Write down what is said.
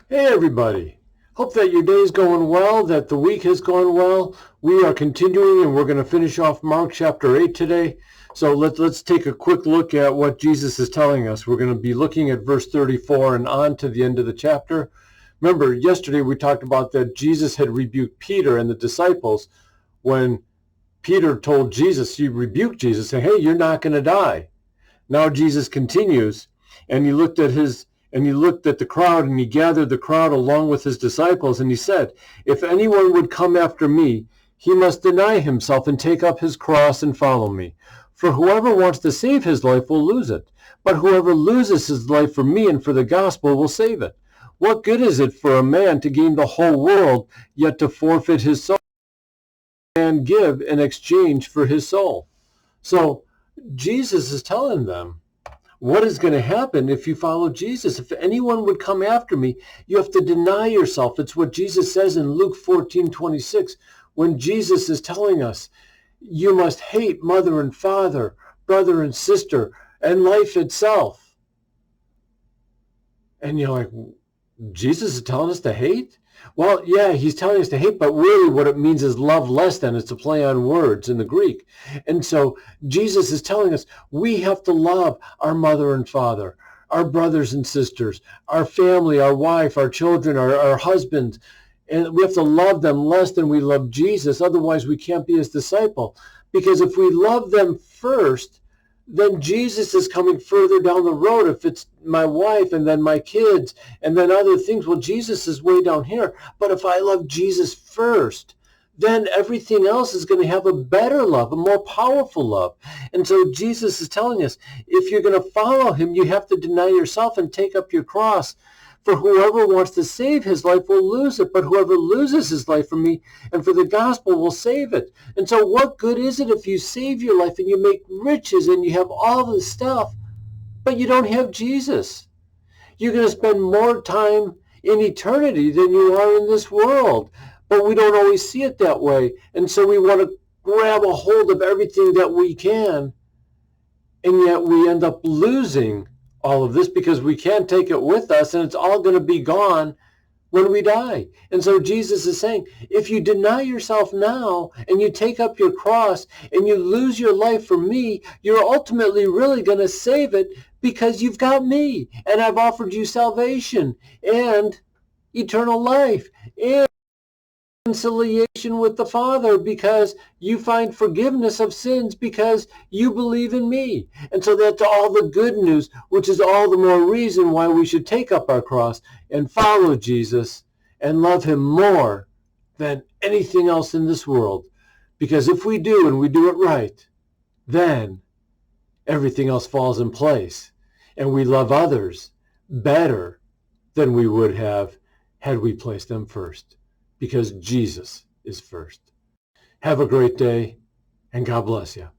Hey everybody. Hope that your day is going well, that the week has gone well. We are continuing and we're going to finish off Mark chapter 8 today. So let's take a quick look at what Jesus is telling us. We're going to be looking at verse 34 and on to the end of the chapter. Remember, yesterday we talked about that Jesus had rebuked Peter and the disciples when Peter told Jesus, he rebuked Jesus, saying, hey, you're not going to die. Now Jesus continues, and he looked at the crowd, and he gathered the crowd along with his disciples, and he said, if anyone would come after me, he must deny himself and take up his cross and follow me. For whoever wants to save his life will lose it, but whoever loses his life for me and for the gospel will save it. What good is it for a man to gain the whole world, yet to forfeit his soul and give in exchange for his soul? So Jesus is telling them what is going to happen if you follow Jesus. If anyone would come after me, you have to deny yourself. It's what Jesus says in Luke 14:26, when Jesus is telling us, you must hate mother and father, brother and sister, and life itself. And you're like, Jesus is telling us to hate? Well, yeah, he's telling us to hate, but really what it means is love less than. It's a play on words in the Greek. And so Jesus is telling us we have to love our mother and father, our brothers and sisters, our family, our wife, our children, our husbands. And we have to love them less than we love Jesus. Otherwise, we can't be his disciple. Because if we love them first, then Jesus is coming further down the road. If it's my wife and then my kids and then other things, well, Jesus is way down here. But if I love Jesus first, then everything else is going to have a better love, a more powerful love. And so Jesus is telling us, if you're going to follow him, you have to deny yourself and take up your cross. For whoever wants to save his life will lose it, but whoever loses his life for me and for the gospel will save it. And so what good is it if you save your life and you make riches and you have all this stuff, but you don't have Jesus? You're going to spend more time in eternity than you are in this world. But we don't always see it that way. And so we want to grab a hold of everything that we can, and yet we end up losing all of this because we can't take it with us, and it's all going to be gone when we die. And so Jesus is saying, if you deny yourself now and you take up your cross and you lose your life for me, you're ultimately really going to save it because you've got me and I've offered you salvation and eternal life and reconciliation with the Father because you find forgiveness of sins because you believe in me. And so that's all the good news, which is all the more reason why we should take up our cross and follow Jesus and love him more than anything else in this world. Because if we do and we do it right, then everything else falls in place and we love others better than we would have had we placed them first. Because Jesus is first. Have a great day, and God bless you.